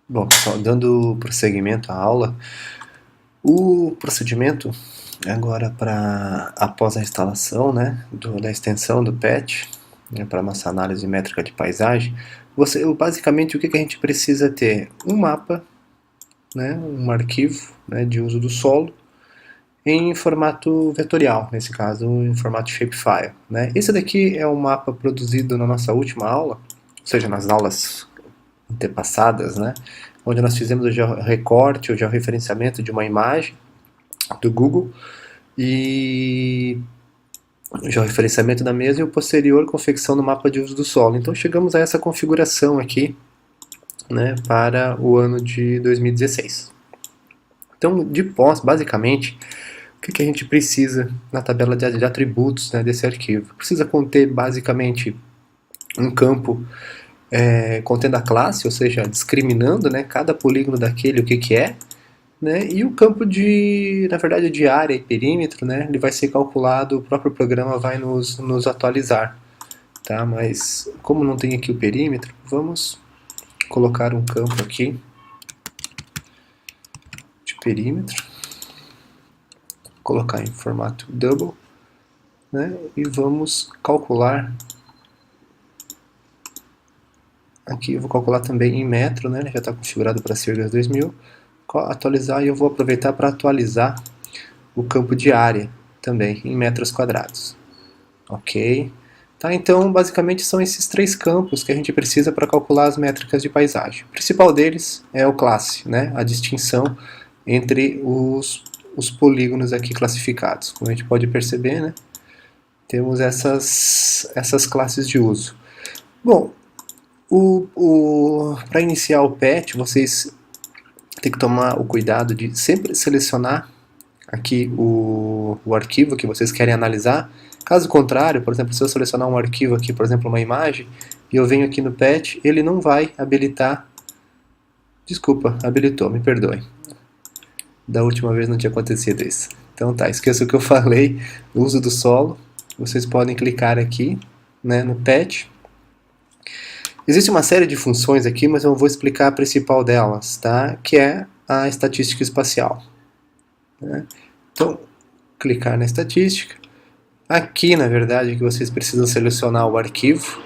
Bom, pessoal, dando prosseguimento à aula, o procedimento agora para após a instalação, né, da extensão do PET, né, para nossa análise métrica de paisagem, basicamente o que a gente precisa ter? Um mapa, né, um arquivo, né, de uso do solo em formato vetorial, nesse caso em formato shapefile, né. Esse daqui é um mapa produzido na nossa última aula, ou seja, nas aulas antepassadas, né, onde nós fizemos o georrecorte, o georreferenciamento de uma imagem do Google e o georreferenciamento da mesma e o posterior confecção do mapa de uso do solo. Então chegamos a essa configuração aqui, né, para o ano de 2016. Então, de posse, basicamente, o que a gente precisa na tabela de atributos, né, desse arquivo? Precisa conter basicamente um campo contendo a classe, ou seja, discriminando, né, cada polígono daquele o que é, né, e o campo de, na verdade, de área e perímetro, né, ele vai ser calculado, o próprio programa vai nos atualizar, tá? Mas como não tem aqui o perímetro, vamos colocar um campo aqui de perímetro, colocar em formato double, né, e vamos calcular. Aqui eu vou calcular também em metro, né? Já está configurado para Sirgas 2000. Atualizar e eu vou aproveitar para atualizar o campo de área também em metros quadrados. Ok? Tá, então, basicamente são esses três campos que a gente precisa para calcular as métricas de paisagem. O principal deles é o classe, né? A distinção entre os polígonos aqui classificados. Como a gente pode perceber, né? Temos essas classes de uso. Bom, para iniciar o PET, vocês têm que tomar o cuidado de sempre selecionar aqui o arquivo que vocês querem analisar. Caso contrário, por exemplo, se eu selecionar um arquivo aqui, por exemplo, uma imagem, e eu venho aqui no PET, ele não vai habilitar. Desculpa, habilitou, me perdoe. Da última vez não tinha acontecido isso. Então tá, esqueça o que eu falei, o uso do solo. Vocês podem clicar aqui, né, no PET. Existe uma série de funções aqui, mas eu vou explicar a principal delas, tá? Que é a estatística espacial. Né? Então, clicar na estatística. Aqui, na verdade, que vocês precisam selecionar o arquivo,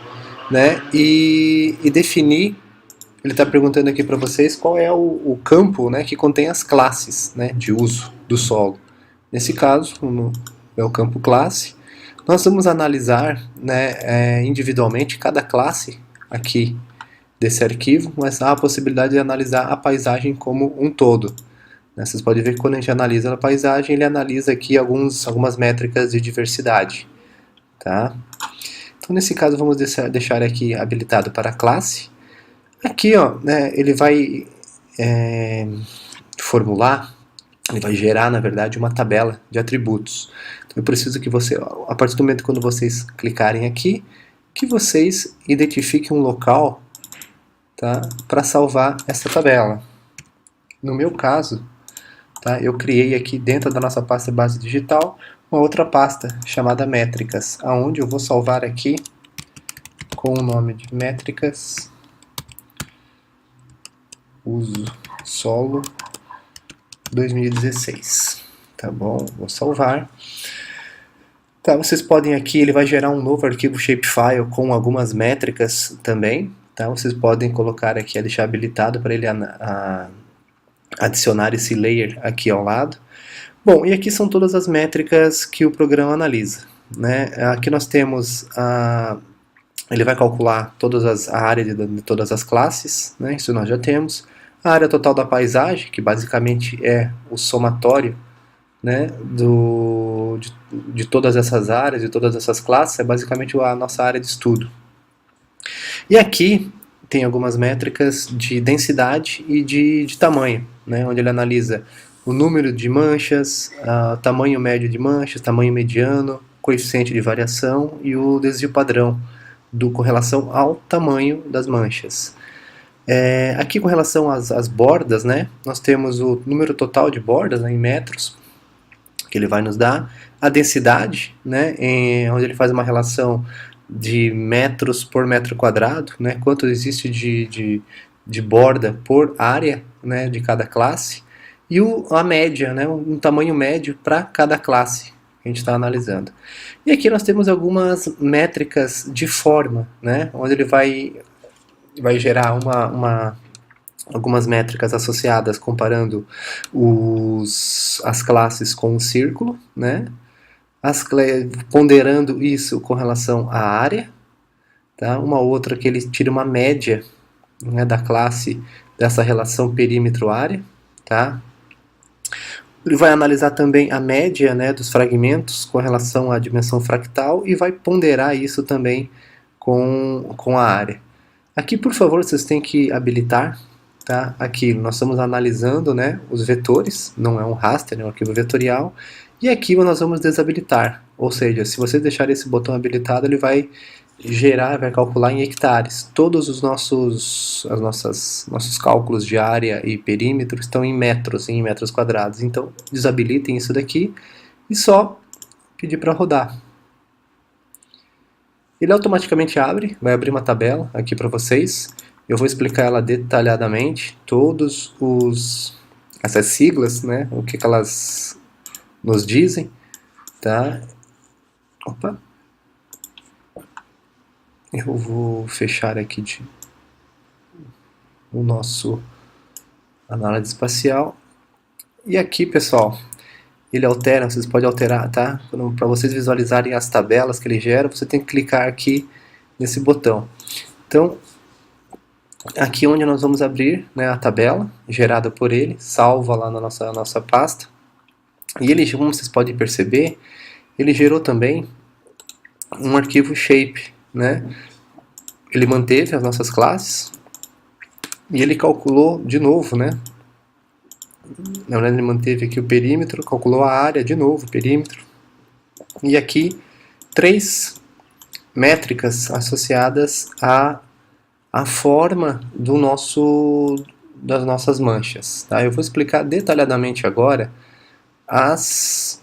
né? E definir. Ele está perguntando aqui para vocês qual é o campo, né, que contém as classes, né, de uso do solo. Nesse caso, é o campo classe. Nós vamos analisar, né, individualmente cada classe aqui desse arquivo, mas há a possibilidade de analisar a paisagem como um todo. Vocês podem ver que quando a gente analisa a paisagem, ele analisa aqui algumas métricas de diversidade. Tá? Então, nesse caso, vamos deixar aqui habilitado para a classe. Aqui, ó, né, ele vai formular, ele vai gerar, na verdade, uma tabela de atributos. Então, eu preciso que você, a partir do momento quando vocês clicarem aqui, que vocês identifiquem um local, tá, para salvar essa tabela. No meu caso, tá, eu criei aqui dentro da nossa pasta base digital uma outra pasta chamada métricas, aonde eu vou salvar aqui com o nome de métricas uso solo 2016. Tá bom? Vou salvar. Tá, vocês podem aqui, ele vai gerar um novo arquivo shapefile com algumas métricas também. Tá? Vocês podem colocar aqui, deixar habilitado para ele adicionar esse layer aqui ao lado. Bom, e aqui são todas as métricas que o programa analisa. Né? Aqui nós temos ele vai calcular a área de todas as classes, né? Isso nós já temos. A área total da paisagem, que basicamente é o somatório, né, de todas essas áreas, de todas essas classes, é basicamente a nossa área de estudo. E aqui tem algumas métricas de densidade e de tamanho, né, onde ele analisa o número de manchas, tamanho médio de manchas, tamanho mediano, coeficiente de variação e o desvio padrão com relação ao tamanho das manchas. Aqui com relação às bordas, né, nós temos o número total de bordas, né, em metros, que ele vai nos dar, a densidade, né, onde ele faz uma relação de metros por metro quadrado, né, quanto existe de de borda por área, né, de cada classe, e a média, né, um tamanho médio para cada classe que a gente está analisando. E aqui nós temos algumas métricas de forma, né, onde ele vai gerar algumas métricas associadas comparando as classes com o círculo, né, ponderando isso com relação à área, tá? Uma outra que ele tira uma média, né, da classe dessa relação perímetro-área, tá? Ele vai analisar também a média, né, dos fragmentos com relação à dimensão fractal e vai ponderar isso também com a área. Aqui, por favor, vocês têm que habilitar, tá? Aqui nós estamos analisando, né, os vetores, não é um raster, é um arquivo vetorial, e aqui nós vamos desabilitar, ou seja, se vocês deixarem esse botão habilitado, ele vai vai calcular em hectares. Todos os nossos cálculos de área e perímetro estão em metros quadrados. Então, desabilitem isso daqui e só pedir para rodar. Ele automaticamente abre, vai abrir uma tabela aqui para vocês. Eu vou explicar ela detalhadamente, essas siglas, né, o que elas nos dizem, tá? Opa! Eu vou fechar aqui o nosso análise espacial. E aqui, pessoal, ele altera, vocês podem alterar, tá? Para vocês visualizarem as tabelas que ele gera, você tem que clicar aqui nesse botão. Então, aqui onde nós vamos abrir, né, a tabela gerada por ele, salva lá na nossa pasta. E ele, como vocês podem perceber, ele gerou também um arquivo shape, né? Ele manteve as nossas classes e ele calculou de novo, né? Na verdade, ele manteve aqui o perímetro, calculou a área de novo, o perímetro. E aqui, 3 métricas associadas à forma das nossas manchas. Tá? Eu vou explicar detalhadamente agora as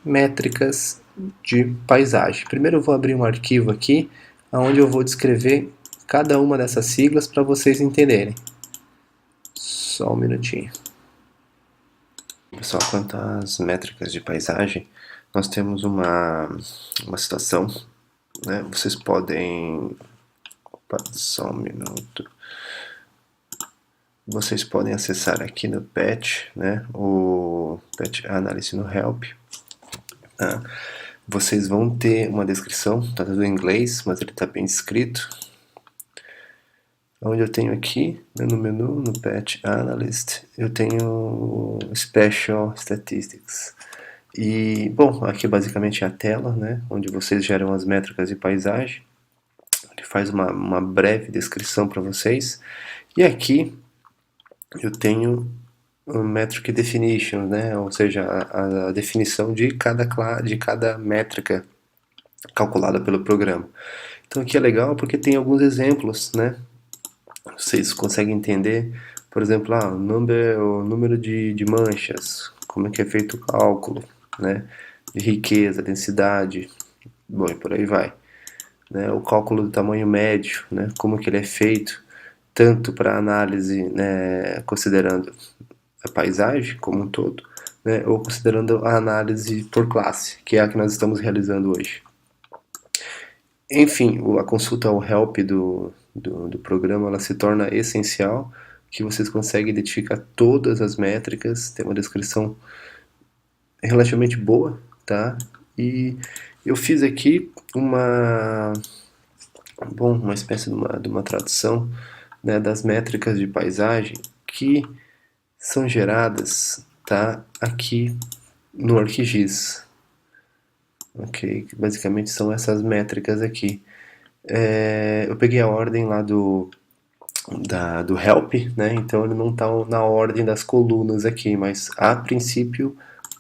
métricas de paisagem. Primeiro eu vou abrir um arquivo aqui, onde eu vou descrever cada uma dessas siglas para vocês entenderem. Só um minutinho. Pessoal, quanto às métricas de paisagem, nós temos uma situação, né? Vocês podem... Opa, só um minuto. Vocês podem acessar aqui no Patch, né? O Patch Analysis no Help. Vocês vão ter uma descrição, está tudo em inglês, mas ele está bem escrito. Onde eu tenho aqui, no menu, no Patch Analyst, eu tenho Special Statistics. E, bom, aqui basicamente é a tela, né, onde vocês geram as métricas de paisagem. Ele faz uma breve descrição para vocês. E aqui eu tenho um Metric Definition, né, ou seja, a definição de cada métrica calculada pelo programa. Então aqui é legal porque tem alguns exemplos, né? Vocês conseguem entender, por exemplo, o número de manchas, como é que é feito o cálculo, né? De riqueza, densidade, bom, e por aí vai. Né? O cálculo do tamanho médio, né? Como que ele é feito, tanto para análise, né, considerando a paisagem como um todo, né, ou considerando a análise por classe, que é a que nós estamos realizando hoje. Enfim, a consulta ao help do programa ela se torna essencial, que vocês conseguem identificar todas as métricas, tem uma descrição relativamente boa, tá? E eu fiz aqui uma espécie de uma tradução, né, das métricas de paisagem que são geradas, tá, aqui no ArcGIS. Ok, basicamente são essas métricas aqui. Eu peguei a ordem lá do help, né? Então ele não está na ordem das colunas aqui, mas a princípio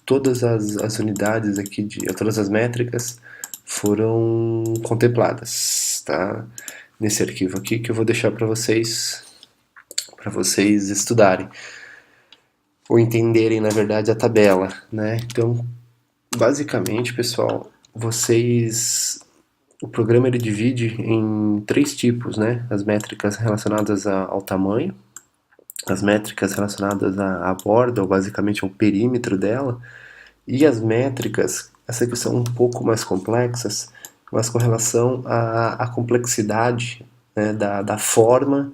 todas as unidades aqui, todas as métricas foram contempladas, tá? Nesse arquivo aqui que eu vou deixar para vocês estudarem ou entenderem, na verdade, a tabela, né? Então, basicamente, pessoal, vocês o programa ele divide em 3 tipos, né? As métricas relacionadas ao tamanho, as métricas relacionadas à borda, ou basicamente ao perímetro dela, e as métricas, essas que são um pouco mais complexas, mas com relação à complexidade, né, da forma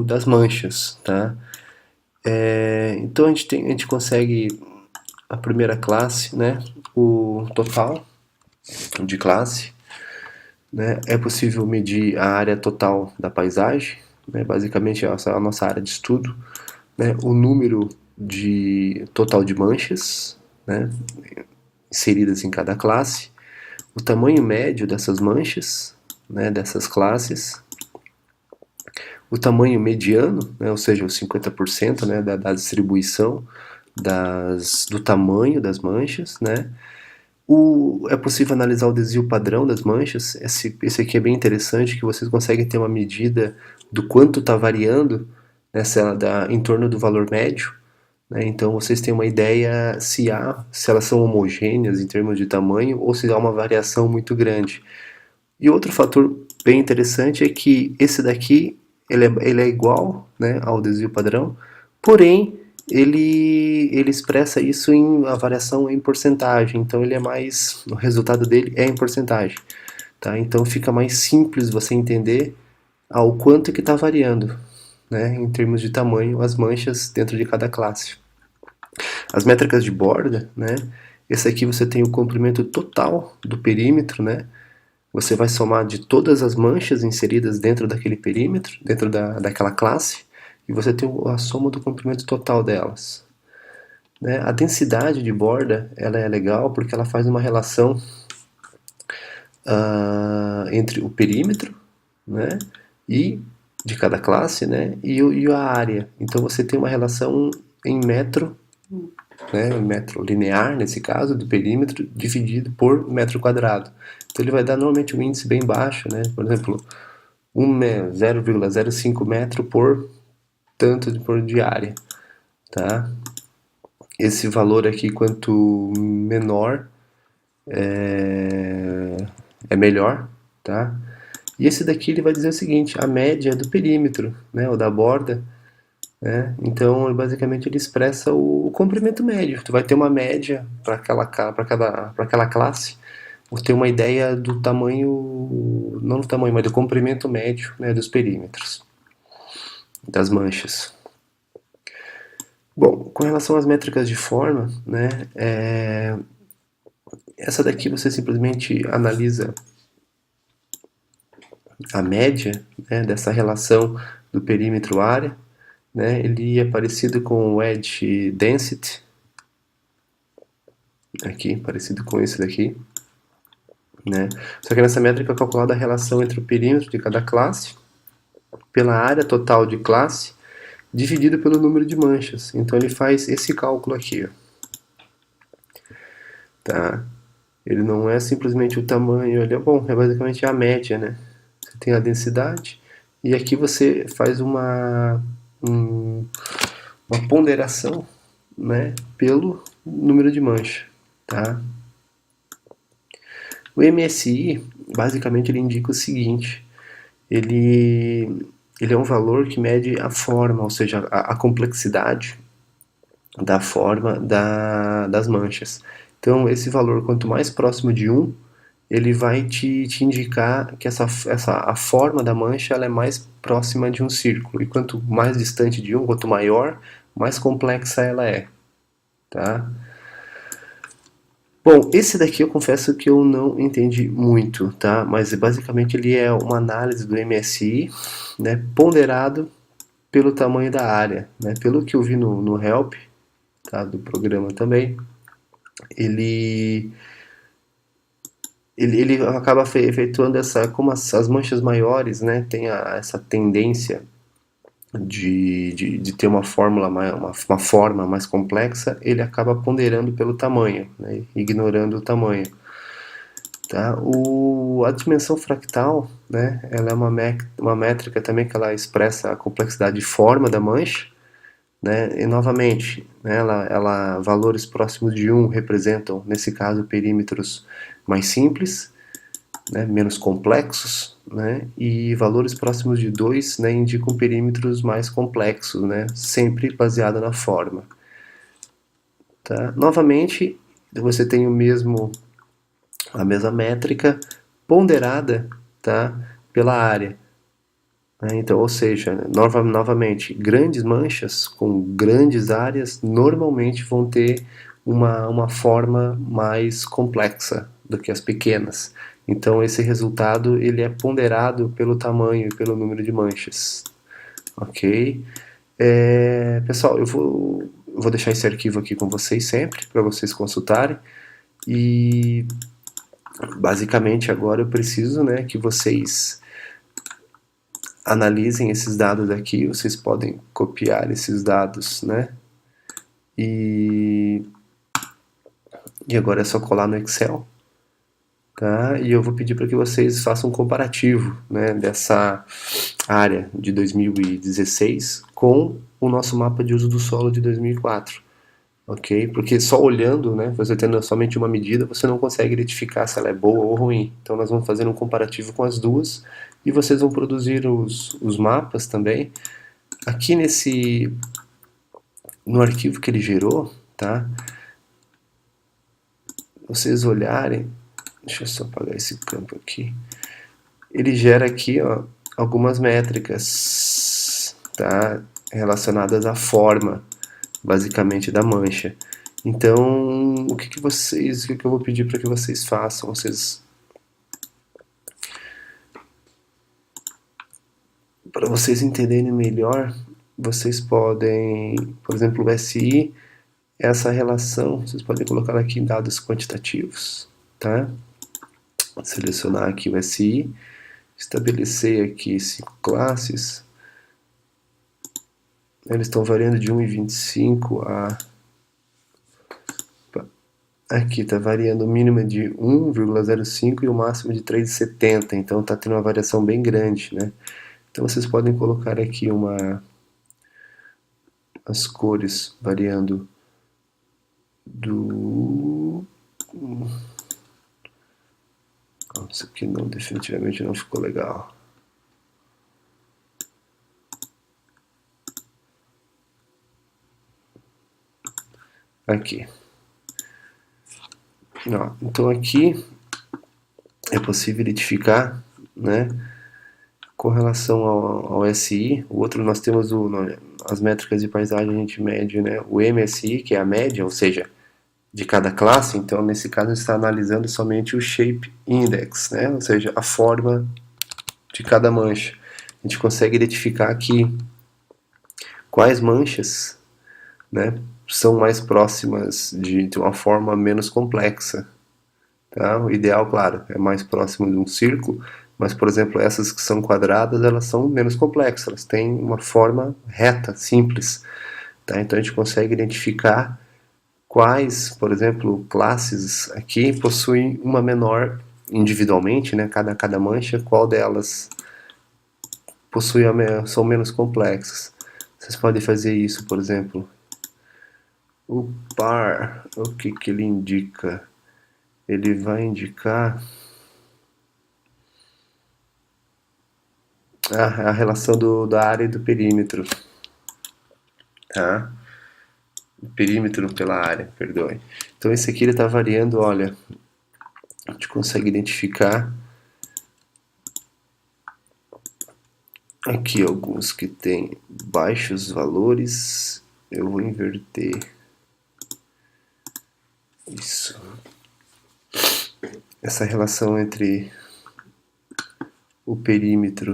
das manchas, tá? Então a gente consegue a primeira classe, né, o total de classe, né, é possível medir a área total da paisagem, né, basicamente essa é a nossa área de estudo, né, o número de total de manchas, né, inseridas em cada classe, o tamanho médio dessas manchas, né, dessas classes, o tamanho mediano, né, ou seja, os 50%, né, da distribuição do tamanho das manchas, né. É possível analisar o desvio padrão das manchas. Esse aqui é bem interessante, que vocês conseguem ter uma medida do quanto está variando, né, em torno do valor médio. Né, então vocês têm uma ideia se elas são homogêneas em termos de tamanho ou se há uma variação muito grande. Outro fator bem interessante é que esse daqui ele é igual, né, ao desvio padrão, porém ele expressa isso em a variação em porcentagem, então ele é mais, o resultado dele é em porcentagem, tá? Então fica mais simples você entender ao quanto que está variando, né, em termos de tamanho as manchas dentro de cada classe. As métricas de borda, né, esse aqui você tem o comprimento total do perímetro, né, você vai somar de todas as manchas inseridas dentro daquele perímetro, dentro daquela classe, e você tem a soma do comprimento total delas. Né? A densidade de borda ela é legal porque ela faz uma relação entre o perímetro, né, e de cada classe, né, e a área. Então você tem uma relação em metro, né, em metro linear, nesse caso, do perímetro, dividido por metro quadrado. Então ele vai dar normalmente um índice bem baixo, né, por exemplo, 0,05 metro por tanto de área, tá? Esse valor aqui, quanto menor, é melhor, tá? E esse daqui ele vai dizer o seguinte, a média do perímetro, né, ou da borda, né? Então, basicamente, ele expressa o comprimento médio. Tu vai ter uma média para aquela classe, você ter uma ideia do tamanho, não do tamanho, mas do comprimento médio, né, dos perímetros, das manchas. Bom, com relação às métricas de forma, né, essa daqui você simplesmente analisa a média, né, dessa relação do perímetro área, né, ele é parecido com o edge density, aqui, parecido com esse daqui, né, só que nessa métrica é calculada a relação entre o perímetro de cada classe pela área total de classe dividido pelo número de manchas. Então ele faz esse cálculo aqui, ó. Tá? Ele não é simplesmente o tamanho, ele é bom, é basicamente a média, né? Você tem a densidade e aqui você faz uma ponderação, né, pelo número de mancha, tá? O MSI, basicamente, ele indica o seguinte, ele é um valor que mede a forma, ou seja, a complexidade da forma das manchas. Então, esse valor, quanto mais próximo de 1, ele vai te indicar que a forma da mancha ela é mais próxima de um círculo. E quanto mais distante de 1, quanto maior, mais complexa ela é. Tá? Bom, esse daqui eu confesso que eu não entendi muito, tá? Mas basicamente ele é uma análise do MSI, né, ponderado pelo tamanho da área. Né? Pelo que eu vi no Help, tá, do programa também, ele ele acaba efetuando como as manchas maiores, né, tem essa tendência de ter uma fórmula uma forma mais complexa, ele acaba ponderando pelo tamanho, né, ignorando o tamanho. Tá? A dimensão fractal, né, ela é uma métrica também que ela expressa a complexidade de forma da mancha, né, e novamente, né, valores próximos de 1 representam, nesse caso, perímetros mais simples, né, menos complexos, né, e valores próximos de 2, né, indicam perímetros mais complexos, né, sempre baseado na forma. Tá? Novamente, você tem a mesma métrica ponderada, tá, pela área. Né? Então, ou seja, novamente, grandes manchas com grandes áreas normalmente vão ter uma forma mais complexa do que as pequenas. Então, esse resultado ele é ponderado pelo tamanho e pelo número de manchas. Ok? Pessoal, eu vou deixar esse arquivo aqui com vocês sempre, para vocês consultarem. E basicamente agora eu preciso, né, que vocês analisem esses dados aqui. Vocês podem copiar esses dados, né? E agora é só colar no Excel, tá? E eu vou pedir para que vocês façam um comparativo, né, dessa área de 2016 com o nosso mapa de uso do solo de 2004. Ok? Porque só olhando, né, você tendo somente uma medida, você não consegue identificar se ela é boa ou ruim. Então nós vamos fazer um comparativo com as duas e vocês vão produzir os mapas também. Aqui no arquivo que ele gerou, tá? Vocês olharem, deixa eu só apagar esse campo aqui. Ele gera aqui, ó, algumas métricas, tá? Relacionadas à forma, basicamente, da mancha. Então, o que eu vou pedir para que vocês façam? Para vocês entenderem melhor, vocês podem, por exemplo, o SI, essa relação, vocês podem colocar aqui em dados quantitativos, tá? Selecionar aqui o SI, estabelecer aqui 5 classes, eles estão variando de 1,25 a... Aqui está variando o mínimo de 1,05 e o máximo de 3,70, então está tendo uma variação bem grande, né? Então vocês podem colocar aqui as cores variando do... Isso aqui não, definitivamente não ficou legal. Aqui. Então aqui é possível identificar, né, com relação ao SI. O outro nós temos as métricas de paisagem, a gente mede, né, o MSI, que é a média, ou seja, de cada classe. Então nesse caso a gente está analisando somente o Shape Index, né, ou seja, a forma de cada mancha. A gente consegue identificar aqui quais manchas, né, são mais próximas de uma forma menos complexa. Tá? O ideal, claro, é mais próximo de um círculo, mas, por exemplo, essas que são quadradas, elas são menos complexas, elas têm uma forma reta, simples. Tá? Então a gente consegue identificar quais, por exemplo, classes aqui possuem uma menor individualmente, né? Cada mancha, qual delas são menos complexas. Vocês podem fazer isso, por exemplo. O par, o que ele indica? Ele vai indicar a relação da área e do perímetro. Tá? O perímetro pela área, perdoe. Então esse aqui ele está variando, olha, a gente consegue identificar aqui alguns que tem baixos valores. Eu vou inverter isso. Essa relação entre o perímetro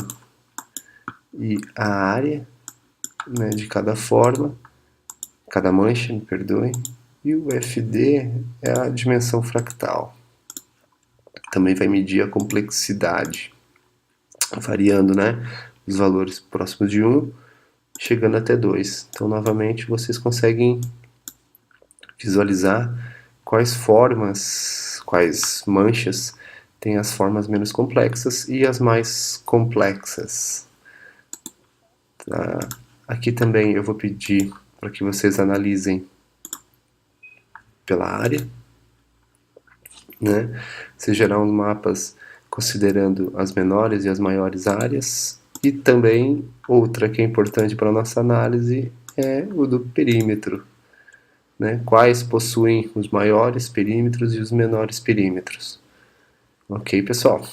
e a área, né, de cada forma, cada mancha, me perdoem. E o FD é a dimensão fractal. Também vai medir a complexidade, variando, né, os valores próximos de 1, chegando até 2. Então, novamente, vocês conseguem visualizar quais formas, quais manchas têm as formas menos complexas e as mais complexas. Tá? Aqui também eu vou pedir para que vocês analisem pela área, né? Vocês gerar uns mapas considerando as menores e as maiores áreas. E também outra que é importante para a nossa análise é o do perímetro, né? Quais possuem os maiores perímetros e os menores perímetros. Ok, pessoal?